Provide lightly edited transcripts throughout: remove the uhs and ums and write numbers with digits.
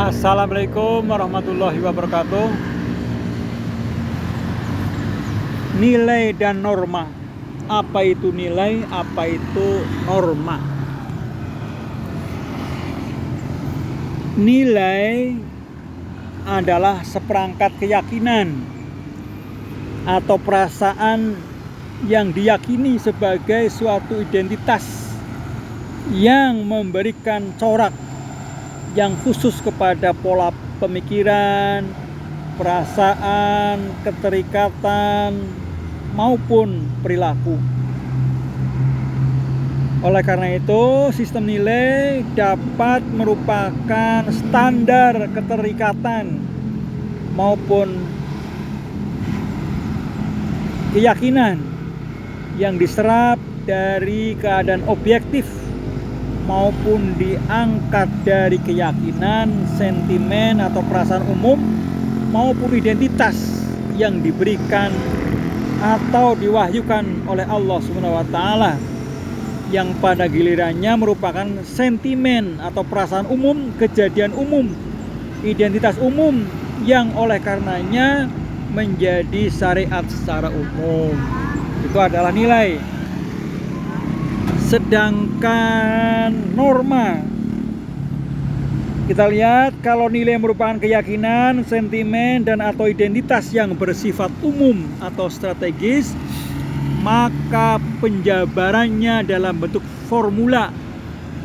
Assalamualaikum warahmatullahi wabarakatuh. Nilai dan norma. Apa itu nilai? Apa itu norma? Nilai adalah seperangkat keyakinan atau perasaan yang diyakini sebagai suatu identitas yang memberikan corak yang khusus kepada pola pemikiran, perasaan, keterikatan, maupun perilaku. Oleh karena itu, sistem nilai dapat merupakan standar keterikatan maupun keyakinan yang diserap dari keadaan objektif maupun diangkat dari keyakinan, sentimen atau perasaan umum maupun identitas yang diberikan atau diwahyukan oleh Allah SWT, yang pada gilirannya merupakan sentimen atau perasaan umum, kejadian umum, identitas umum yang oleh karenanya menjadi syariat secara umum. Itu adalah nilai. Sedangkan norma, kita lihat kalau nilai merupakan keyakinan, sentimen, dan atau identitas yang bersifat umum atau strategis, maka penjabarannya dalam bentuk formula,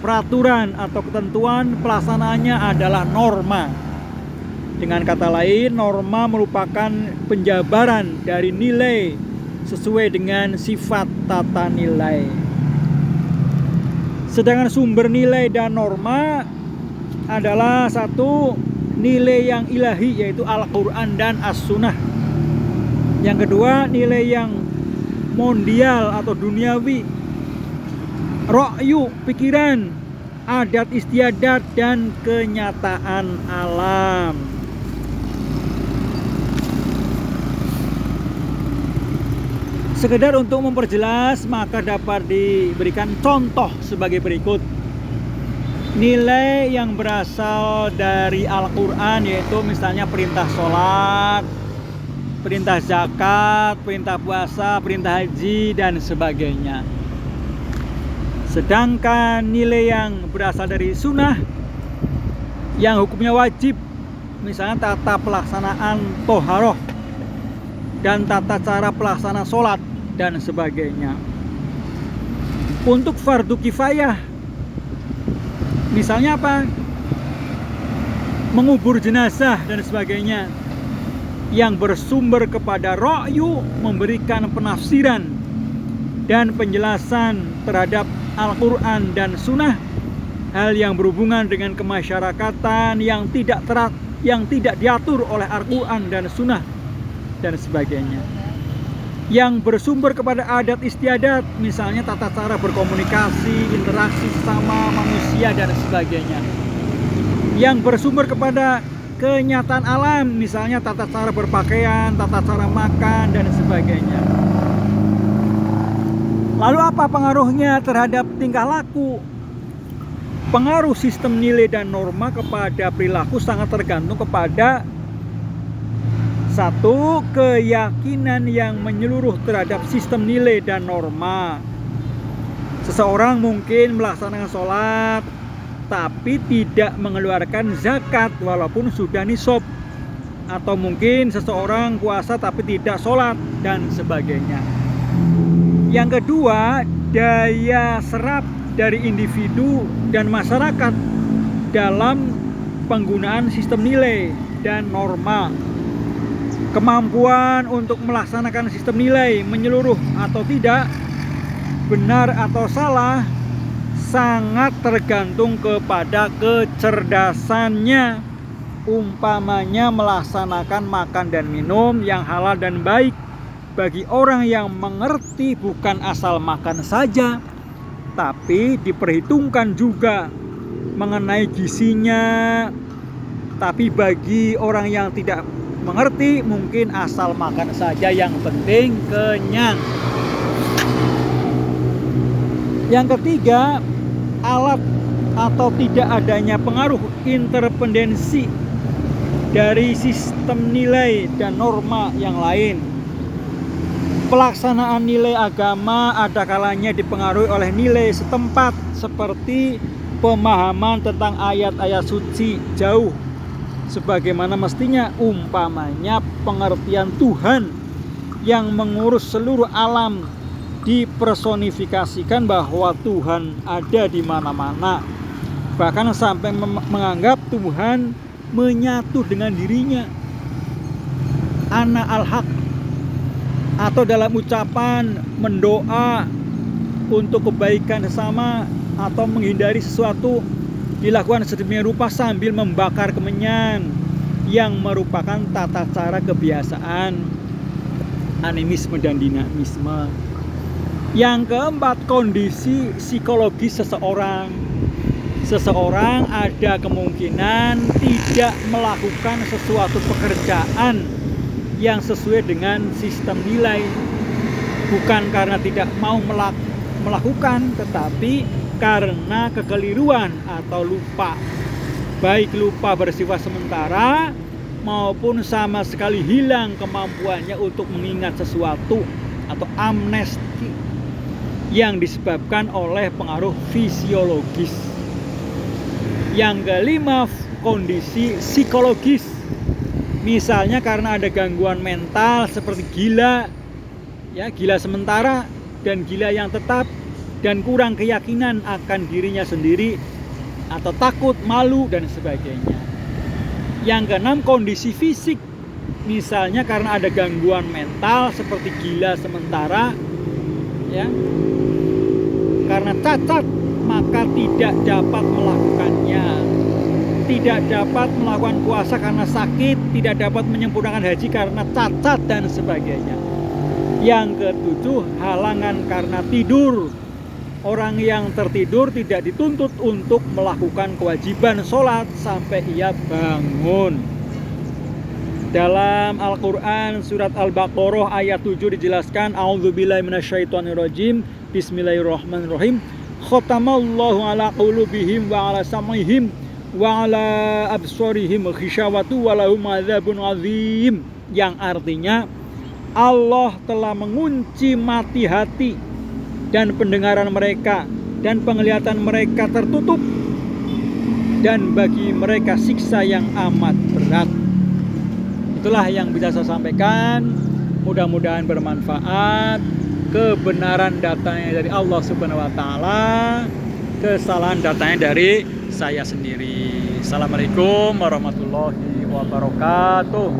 peraturan atau ketentuan pelaksanaannya adalah norma. Dengan kata lain, norma merupakan penjabaran dari nilai sesuai dengan sifat tata nilai. Sedangkan sumber nilai dan norma adalah satu, nilai yang ilahi yaitu Al-Quran dan As-Sunnah. Yang kedua, nilai yang mondial atau duniawi, ra'yu, pikiran, adat istiadat, dan kenyataan alam. Sekedar untuk memperjelas, maka dapat diberikan contoh sebagai berikut. Nilai yang berasal dari Al-Quran yaitu misalnya perintah sholat, perintah zakat, perintah puasa, perintah haji, dan sebagainya. Sedangkan nilai yang berasal dari sunnah yang hukumnya wajib, misalnya tata pelaksanaan toharoh dan tata cara pelaksana sholat dan sebagainya. Untuk fardu kifayah, misalnya apa? Mengubur jenazah dan sebagainya, yang bersumber kepada ra'yu, memberikan penafsiran dan penjelasan terhadap Al-Quran dan Sunnah, hal yang berhubungan dengan kemasyarakatan yang tidak diatur oleh Al-Quran dan Sunnah dan sebagainya. Yang bersumber kepada adat istiadat, misalnya tata cara berkomunikasi, interaksi sesama manusia dan sebagainya. Yang bersumber kepada kenyataan alam, misalnya tata cara berpakaian, tata cara makan, dan sebagainya. Lalu apa pengaruhnya terhadap tingkah laku? Pengaruh sistem nilai dan norma kepada perilaku sangat tergantung kepada satu, keyakinan yang menyeluruh terhadap sistem nilai dan norma. Seseorang mungkin melaksanakan sholat tapi tidak mengeluarkan zakat walaupun sudah nisab, atau mungkin seseorang puasa tapi tidak sholat dan sebagainya. Yang kedua, daya serap dari individu dan masyarakat dalam penggunaan sistem nilai dan norma. Kemampuan untuk melaksanakan sistem nilai menyeluruh atau tidak, benar atau salah, sangat tergantung kepada kecerdasannya. Umpamanya melaksanakan makan dan minum yang halal dan baik bagi orang yang mengerti, bukan asal makan saja, tapi diperhitungkan juga mengenai gizinya. Tapi bagi orang yang tidak mengerti, mungkin asal makan saja, yang penting kenyang. Yang ketiga, alat atau tidak adanya pengaruh interdependensi dari sistem nilai dan norma yang lain. Pelaksanaan nilai agama ada kalanya dipengaruhi oleh nilai setempat seperti pemahaman tentang ayat-ayat suci jauh sebagaimana mestinya, umpamanya pengertian Tuhan yang mengurus seluruh alam dipersonifikasikan bahwa Tuhan ada di mana-mana, bahkan sampai menganggap Tuhan menyatu dengan dirinya. Ana al-haq, atau dalam ucapan mendoa untuk kebaikan sesama atau menghindari sesuatu dilakukan sedemikian rupa sambil membakar kemenyan yang merupakan tata cara kebiasaan animisme dan dinamisme. Yang keempat, kondisi psikologis seseorang. Seseorang ada kemungkinan tidak melakukan sesuatu pekerjaan yang sesuai dengan sistem nilai, bukan karena tidak mau melakukan, tetapi karena kekeliruan atau lupa, baik lupa bersifat sementara maupun sama sekali hilang kemampuannya untuk mengingat sesuatu atau amnesti yang disebabkan oleh pengaruh fisiologis. Yang kelima, kondisi psikologis. Misalnya karena ada gangguan mental seperti gila, ya, gila sementara dan gila yang tetap, dan kurang keyakinan akan dirinya sendiri atau takut, malu dan sebagainya. Yang keenam, kondisi fisik. Misalnya karena ada gangguan mental seperti gila sementara, ya, karena cacat maka tidak dapat melakukannya, tidak dapat melakukan puasa karena sakit, tidak dapat menyempurnakan haji karena cacat dan sebagainya. Yang ketujuh, halangan karena tidur. Orang yang tertidur tidak dituntut untuk melakukan kewajiban sholat sampai ia bangun. Dalam Al-Quran surat Al-Baqarah ayat 7 dijelaskan, A'udzubillahi minasyaitonirrajim, Bismillahirrahmanirrahim. Khatamallahu ala qulubihim wa ala sam'ihim wa ala absarihim ghisyawatu wa lahum adzabun azim. Yang artinya, Allah telah mengunci mati hati dan pendengaran mereka, dan penglihatan mereka tertutup, dan bagi mereka siksa yang amat berat. Itulah yang bisa saya sampaikan. Mudah-mudahan bermanfaat. Kebenaran datanya dari Allah Subhanahu wa Ta'ala, kesalahan datanya dari saya sendiri. Assalamualaikum warahmatullahi wabarakatuh.